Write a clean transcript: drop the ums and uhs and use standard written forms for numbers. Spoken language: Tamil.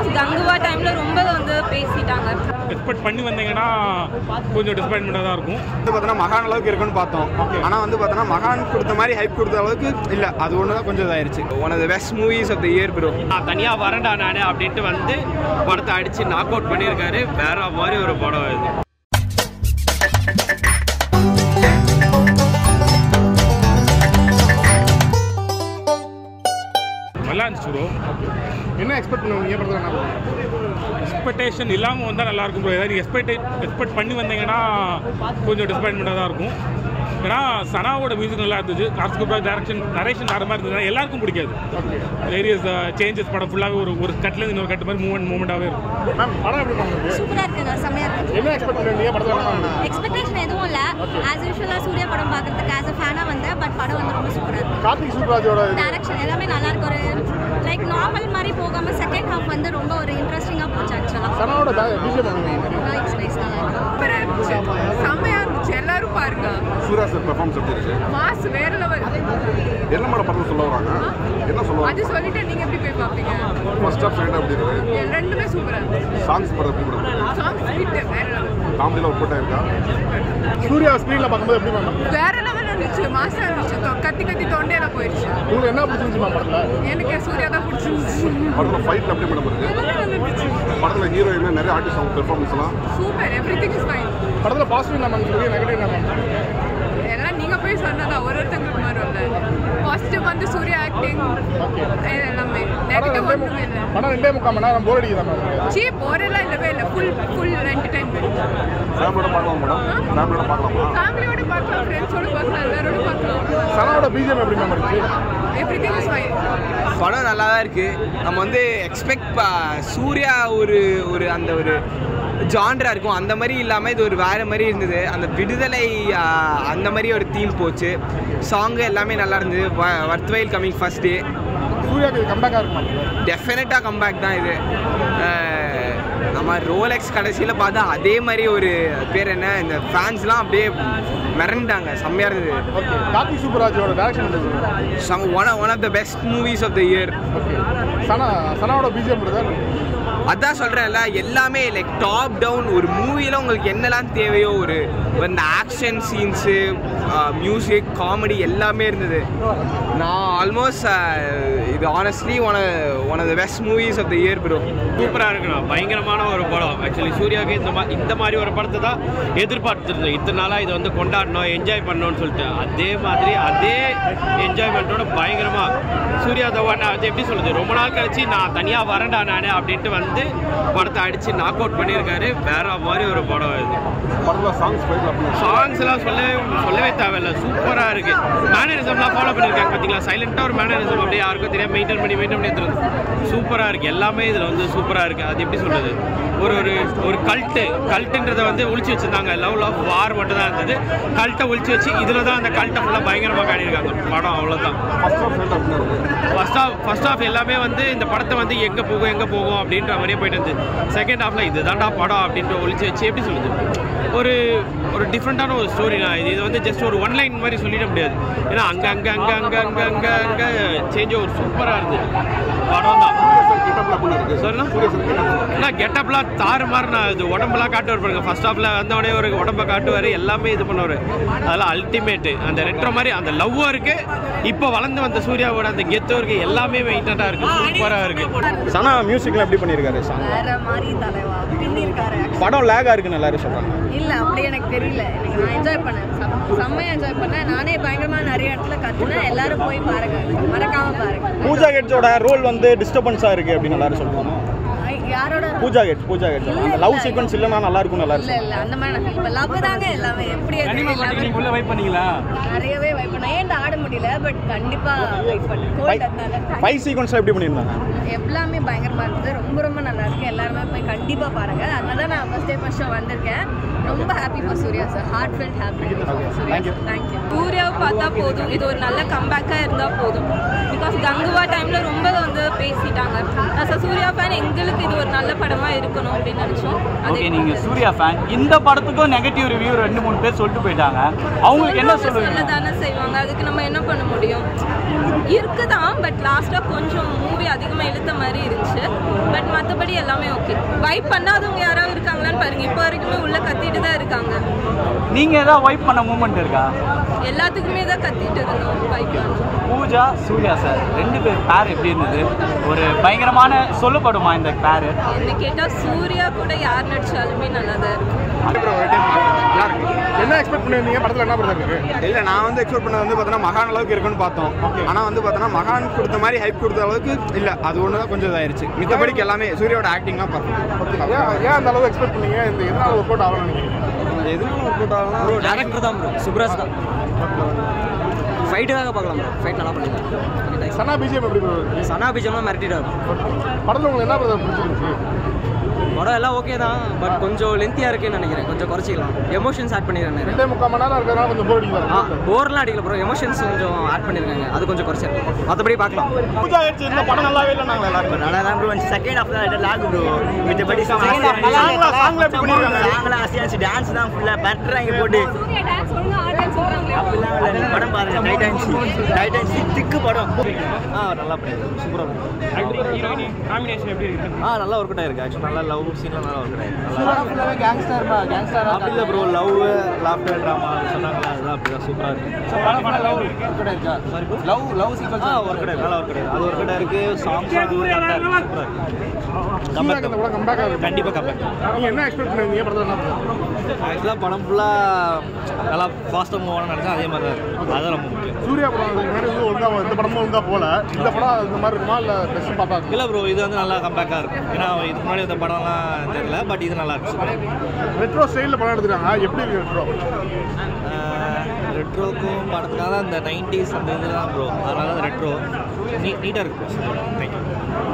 பிகாஸ் கங்குவா டைமில் ரொம்ப வந்து பேசிட்டாங்க. எக்ஸ்பெக்ட் பண்ணி வந்தீங்கன்னா கொஞ்சம் டிசப்பாயின்மெண்ட்டாக தான் இருக்கும். வந்து பார்த்தோன்னா மகான் அளவுக்கு இருக்குன்னு பார்த்தோம். ஆனால் வந்து பார்த்தோன்னா மகான் கொடுத்த மாதிரி ஹைப் கொடுத்த அளவுக்கு இல்லை. அது ஒன்று தான் கொஞ்சம் இதாயிருச்சு. One of the best movies of the year bro. நான் தனியாக வரேன்டா நானே அப்படின்ட்டு வந்து படத்தை அடித்து நாக் அவுட் பண்ணியிருக்காரு. வேற மாதிரி ஒரு படம் இது. நல்லா இருந்துச்சு ப்ரோ. என்ன எக்ஸ்பெக்ட் பண்ணுவீங்க? எக்ஸ்பெக்டேஷன் இல்லாமல் வந்தால் நல்லாயிருக்கும் ப்ரோ. ஏதாவது நீங்கள் எக்ஸ்பெக்ட் பண்ணி வந்தீங்கன்னா கொஞ்சம் டிசப்பாயின்மெண்ட்டாக தான் இருக்கும். ஏன்னா சனாவோட மியூசிக் நல்லா இருந்துச்சு. கார்த்திக் நரேஷன் வேறு மாதிரி இருந்ததுன்னா எல்லாருக்கும் பிடிக்காது. வேரியஸ் சேஞ்சஸ் படம் ஃபுல்லாகவே ஒரு கட்லேருந்து இன்னொரு கட்டு மாதிரி மூமெண்ட்டாகவே இருக்கும். படம் எப்படி பண்ணுறது? சூப்பராக இருக்குங்க, செம்மையாக இருக்குது. என்ன எக்ஸ்பெக்ட் பண்ணுவீங்க படத்தில்? எக்ஸ்பெக்டேஷன் எதுவும் இல்லை. ஆஸ் யூஷுவலாக சூர்யா படம் பார்க்கறதுக்கு ஆஸ் அ ஃபேனாக வந்தேன். பட் படம் வந்து ரொம்ப சூப்பராக இருக்குது. கார்த்திக் சுப்ராஜோட டேரக்ஷன் எல்லாமே நல்லா இருக்கு. ஒரு லைக் நார்மல் மாதிரி போகாமல் செகண்ட் ஹாஃப் வந்து ரொம்ப ஒரு இன்ட்ரெஸ்டிங்காக போச்சு. ஆக்சுவலாக சனாவோட பிஜிஎம் பண்ணுவீங்க? நைஸ் நல்லா இருக்கு. செம்மையாக இருந்துச்சு. எல்லாரும் பாருங்க. சூர்யா சார் பெர்ஃபார்மன்ஸ் எப்படி இருக்கு? மாஸ் வேற லெவல். என்ன மாதிரி படம் சொல்ல வராங்க? என்ன சொல்லுவாங்க? அது சொல்லிட்டு நீங்க எப்படி போய் பாப்பீங்க? ஃபர்ஸ்ட் ஹாஃப் செகண்ட் ஹாஃப் எப்படி இருக்கு? ரெண்டுமே சூப்பரா இருக்கு. சாங்ஸ் படம் எப்படி இருக்கு? சாங்ஸ் ஹிட் வேற லெவல். காமெடில ஒர்க் அவுட் ஆயிருக்கா? சூர்யா ஸ்க்ரீனில் பார்க்கும்போது எப்படி மேம்? வேற லெவல் இருந்துச்சு. மாசா இருந்துச்சு. கத்தி கத்தி தொண்டையில போயிடுச்சு. உங்களுக்கு என்ன பிடிச்சிருந்துச்சு மேம் படத்தில்? எனக்கு சூர்யா தான் பிடிச்சிருந்துச்சு. படத்துல ஃபைட் எப்படி மேடம் இருக்கு? படத்துல ஹீரோயின் நிறைய ஆர்டிஸ்ட் அவங்க பெர்ஃபார்மன்ஸ்லாம் சூப்பர். Everything is fine. படத்தில் பாசிட்டிவ் என்ன மேம் சொல்லுவீங்க, நெகட்டிவ் என்ன மேம்? எல்லாம் நீங்க போய் சொன்னதா ஒருத்தங்களுக்கு மாறும்ல. பாசிட்டிவ் வந்து சூர்யா ஆக்டிங் எல்லாமே. நெகட்டிவ் ஒன்றுமே இல்லை. படம் 2.5 மணி நேரம் போர் அடிக்குதா மேம்? சீப் போரெல்லாம் இல்லவே இல்லை. Full entertainment. ஃபேமிலியோட பார்க்கலாம் மேடம்? ஃபேமிலியோட பார்க்கலாமா? ஃபேமிலியோட பார்க்கலாம், ஃப்ரெண்ட்ஸோட பார்க்கலாம், எல்லாரோட பார்க்கலாம். சனாவோட பிஜிஎம் எப்படி மேம் இருக்கு? Everything is fine. படம் நல்லா தான் இருக்குது. நம்ம வந்து சூர்யா ஒரு அந்த ஒரு ஜான்ரா இருக்கும். அந்த மாதிரி இல்லாமல் இது ஒரு வேறு மாதிரி இருந்தது. அந்த விடுதலை அந்த மாதிரி ஒரு தீம் போச்சு. சாங்கு எல்லாமே நல்லா இருந்தது. வர்த் வைல் கம்மிங் ஃபர்ஸ்ட் டே. சூர்யாக்கு கம்பேக்காக இருக்கும். டெஃபினட்டாக கம்பேக் தான் இது. நம்ம ரோலெக்ஸ் கடைசியில் பார்த்தா அதே மாதிரி ஒரு பேர் என்ன, இந்த ஃபேன்ஸ்லாம் அப்படியே மிரண்டாங்க. செம்மையாக இருந்தது. ஓகே, கார்த்திக் சுப்ராஜோட direction one of the best movies of the year. Okay, சனாவோட பிஜிஎம் தான். அதான் சொல்கிறேன்ல, எல்லாமே லைக் டாப் டவுன். ஒரு மூவியில் உங்களுக்கு என்னெல்லாம் தேவையோ ஒரு இந்த ஆக்ஷன் சீன்ஸு, மியூசிக், காமெடி எல்லாமே இருந்தது. நான் ஆல்மோஸ்ட் இது honestly one of the best movies of the year bro. சூப்பராக இருக்குண்ணா. பயங்கரமான ஒரு படம். ஆக்சுவலி சூர்யாவுக்கு இந்த மாதிரி ஒரு படத்தை தான் எதிர்பார்த்துருந்தேன். இத்தனை நாளாக இதை வந்து கொண்டாடணும், என்ஜாய் பண்ணணும்னு சொல்லிட்டு அதே மாதிரி அதே என்ஜாய்மெண்ட்டோட பயங்கரமாக சூர்யா தவான் அது எப்படி சொல்லுது, ரொம்ப நாள் கழிச்சு நான் தனியாக வரேன்டா நானே அப்படின்ட்டு வந்து படத்தை அடித்து நாக் அவுட் பண்ணியிருக்காரு. வேற மாதிரி ஒரு படம் இது. சாங்ஸ் எல்லாம் சொல்லவே தேவையில்லை. சூப்பராக இருக்கு. மேனரிசம்லாம் ஃபாலோ பண்ணியிருக்காங்க பார்த்தீங்களா? சைலண்டாக ஒரு மேனரிசம் அப்படியே யாருக்கும் தெரியாது மெயின்டைன் பண்ணி எடுத்துருது. சூப்பராக இருக்குது. எல்லாமே இதில் வந்து சூப்பராக இருக்குது. அது எப்படி சொல்கிறது, ஒரு கல்ட்டுன்றதை வந்து ஒழிச்சு வச்சுருந்தாங்க. லவ் ஆஃப் வார் மட்டும் தான் இருந்தது. கல்ட்டை ஒழிச்சு வச்சு இதில் தான் அந்த கல்ட்டை ஃபுல்லாக பயங்கரமாக காட்டியிருக்காங்க படம். அவ்வளோதான். ஃபர்ஸ்ட் ஹாஃப் எல்லாமே வந்து இந்த படத்தை வந்து எங்கே போகும் அப்படின்ற மாதிரியே போயிட்டு இருந்துச்சு. செகண்ட் ஹாஃபில் இது தாண்டா படம் அப்படின்ட்டு ஒழிச்சு வச்சு எப்படி சொல்லுது, ஒரு டிஃப்ரெண்ட்டான ஒரு ஸ்டோரி தான் இது. வந்து ஜஸ்ட் ஒரு ஒன்லைன் மாதிரி சொல்லிட முடியாது. ஏன்னா அங்கே சேஞ்ச் ஒரு சூப்பராக இருந்தது படம் தான். கெட்டப்லாம் தாறுமாறுனா இது உடம்பெல்லாம் காட்டுவார் பாருங்க. ஃபர்ஸ்ட் ஹாஃப்ல வந்தவொடனே ஒரு உடம்பை காட்டுவார், எல்லாமே இது பண்ணுவார். அதெல்லாம் அல்டிமேட்டு. அந்த ரெட்ரோ மாதிரி அந்த லவ்வும் இருக்கு, இப்போ வளர்ந்து வந்த சூர்யாவோட அந்த கெத்தும் இருக்கு. எல்லாமே மெயின்டெண்டா இருக்கு, சூப்பராக இருக்கு. சனா மியூசிக்லாம் எப்படி பண்ணியிருக்காரு? வேற மாதிரி தலைவா பின்னிருக்காரு. படம் லேகா இருக்குன்னு எல்லாரும் சொல்றாங்க. இல்லை அப்படி எனக்கு தெரியல. எனக்கு நான் என்ஜாய் பண்ணேன், செம்மையாக என்ஜாய் பண்ணேன். நானே பயங்கரமாக நிறைய இடத்துல கற்றுனேன். எல்லாரும் போய் பாருங்க, மறக்காம பாருங்க. பூஜா கேட்ஸோட ரோல் வந்து டிஸ்டர்பன்ஸாக இருக்கு அப்படின்னு எல்லாரும் சொல்றாங்க. யாரோட? பூஜா கேட்ஸ் அந்த லவ் சீக்வன்ஸ் இல்லைனா நல்லா இருக்கும். நல்லா இல்லை இல்லை அந்த மாதிரி நான் இப்போ லவ் தாங்க எல்லாமே. எப்படி வைப் பண்ணீங்களா? நிறையவே வைப் பண்ணேன். ஏன் ஆட முடியல, பட் கண்டிப்பாக வைப் பண்ணேன். ஃபைட் சீக்வன்ஸ் எப்படி பண்ணியிருந்தாங்க? எல்லாமே பயங்கரமாக இருந்தது. ரொம்ப நல்லா இருக்கு. எல்லாருமே போய் கண்டிப்பாக பாருங்க. அதனால தான் நான் ஃபர்ஸ்ட் ஷோ வந்திருக்கேன். ரொம்ப happy for Suriya sir. Heartfelt happy. Thank you. சூர்யாவை பார்த்தா போதும். இது ஒரு நல்ல கம்பேக்காக இருந்தால் போதும். பிகாஸ் கங்குவா டைமில் ரொம்ப வந்து பேசிட்டாங்க. அஸ் அ சூர்யா ஃபேன் எங்களுக்கு எங்களுக்கு இது ஒரு நல்ல படமாக இருக்கணும் அப்படின்னு நினச்சோம். ஓகே, நீங்கள் சூர்யா ஃபேன், இந்த படத்துக்கும் நெகட்டிவ் ரிவ்யூ 2-3 பேர் சொல்லிட்டு போயிட்டாங்க. அவங்களுக்கு என்ன சொல்லுவீங்க? சொல்ல தானே செய்வாங்க, அதுக்கு நம்ம என்ன பண்ண முடியும்? இருக்குதான், பட் லாஸ்ட்டாக கொஞ்சம் மூவி அதிகமாக இழுத்த மாதிரி இருந்துச்சு. பட் மற்றபடி எல்லாமே ஓகே. வைப் பண்ணாதவங்க யாராவது இருக்காங்களான்னு பாருங்க, இப்போ வரைக்குமே உள்ள கத்திட்டு தான் இருக்காங்க. நீங்கள் ஏதாவது வைப் பண்ண மூமெண்ட் இருக்கா? எல்லாத்துக்குமே தான் கத்திட்டு இருந்தோம் வைப் பண்ணோம். பூஜா சூர்யா சார் 2 பேர் பேர் எப்படி இருந்தது? ஒரு பயங்கரமான சொல்லப்படுமா இந்த பேர்? என்ன கேட்டால் சூர்யா கூட யார் நடிச்சாலுமே நல்லா தான் இருக்கும். என்ன எக்ஸ்பெக்ட் பண்ணிருந்தீங்க படத்துல? என்ன படம் இருக்கு? இல்லை, நான் வந்து எக்ஸ்பெக்ட் பண்ணது வந்து பார்த்தோன்னா மகான் அளவுக்கு இருக்குன்னு பார்த்தோம். ஆனால் வந்து பார்த்தோன்னா மகான் கொடுத்த மாதிரி ஹைப் கொடுத்த அளவுக்கு இல்லை. அது ஒன்று தான் கொஞ்சம் இதாயிருச்சு. மித்தபடிக்கு எல்லாமே சூர்யாவோட ஆக்டிங்லாம் பர்ஃபெக்ட். ஏன் அந்த அளவு எக்ஸ்பெக்ட் பண்ணீங்க? இந்த எதனால ஒர்க் அவுட் ஆகலாம் நினைக்கிறீங்க? எதுனால ஒர்க் அவுட் ஆகலாம்? டேரக்டர் தான் ப்ரோ, சுப்ராஜ் தான். ஃபைட்டுக்காக பார்க்கலாம் ப்ரோ, ஃபைட் நல்லா பண்ணிருக்காங்க. சனா பிஜிஎம் எப்படி ப்ரோ? சனா பிஜிஎம்லாம் மிரட்டிட்டு படத்தில் உங்களுக்கு என்ன பிரதர் பிடிச்சிருந்துச்சு? படம் எல்லாம் ஓகே தான், பட் கொஞ்சம் லென்த்தியாக இருக்குன்னு நினைக்கிறேன். கொஞ்சம் குறைச்சிக்கலாம். எமோஷன்ஸ் ஆட் பண்ணிடுறாங்க. 2.5 மணி நேரம் இருக்கிறதுனால கொஞ்சம் போர் அடிக்குது. போர்லாம் அடிக்கல ப்ரோ, எமோஷன்ஸ் கொஞ்சம் ஆட் பண்ணியிருக்காங்க. அது கொஞ்சம் குறைச்சிருக்கோம், மற்றபடி பார்க்கலாம். பூஜா வச்சு இந்த படம் நல்லாவே இல்லை. நாங்கள் எல்லாரும் நல்லா தான் ப்ரோ. செகண்ட் ஹாஃப் தான் லாக் ப்ரோ. மித்தபடி சாங்லாம் எப்படி பண்ணியிருக்காங்க? சாங்லாம் ஆசியாச்சு, டான்ஸ் தான் ஃபுல்லாக பட்டுறாங்க போட்டு. அப்படிலாம் படம் பாருங்க, டைட்டன்ஸ் திக்கு படம். நல்லா பண்ணியிருக்காங்க, சூப்பராக. காம்பினேஷன் எப்படி இருக்கு? நல்லா ஒர்க் அவுட் ஆயிருக்கு. ஆக்சுவலாக நல்லா லவ் சீன்லாம் நல்லா ஒர்க் அவுட் ஆயிருக்கு. கேங்ஸ்டர் அப்படி இல்லை ப்ரோ. லவ் லாஃப்டர் ட்ராமா சொன்னாங்களா, அதுதான் அப்படிதான் சூப்பராக இருக்கு. லவ் ஒர்க் அவுட் இருக்கா? லவ் சீக்வன்ஸ் ஒர்க் அவுட் நல்லா ஒர்க் அவுட். அது ஒர்க் அவுட் இருக்கு. சாங்ஸ் சூப்பராக இருக்கு. கண்டிப்பாக கம்பேக். நீங்க என்ன எக்ஸ்பெக்ட் பண்ணீங்க படத்துல? என்ன படம்? ஆக்சுவலாக படம் ஃபுல்லாக நல்லா ஃபாஸ்ட்டாக மூவ் ஆகணும்னு நினச்சா அதே மாதிரி தான் இருக்குது. அதுதான் ரொம்ப முக்கியம். சூர்யா படம் முன்னாடி வந்து ஒழுங்கா இந்த படமும் ஒழுங்கா போல. இந்த படம் இந்த மாதிரி இருக்குமா இல்லை பெஸ்ட் பார்த்தா? இல்லை ப்ரோ, இது வந்து நல்லா கம்பேக்காக இருக்கும். ஏன்னா இதுக்கு முன்னாடி இந்த படம்லாம் தெரியல, பட் இது நல்லா இருக்கு. ரெட்ரோ ஸ்டைலில் படம் எடுத்துருக்காங்க. எப்படி இருக்கு ரெட்ரோ? ரெட்ரோக்கும் படத்துக்காக தான் இந்த 90s அந்த இதுதான் ப்ரோ. அதனால தான் ரெட்ரோ நீட்டாக இருக்கு. தேங்க்யூ.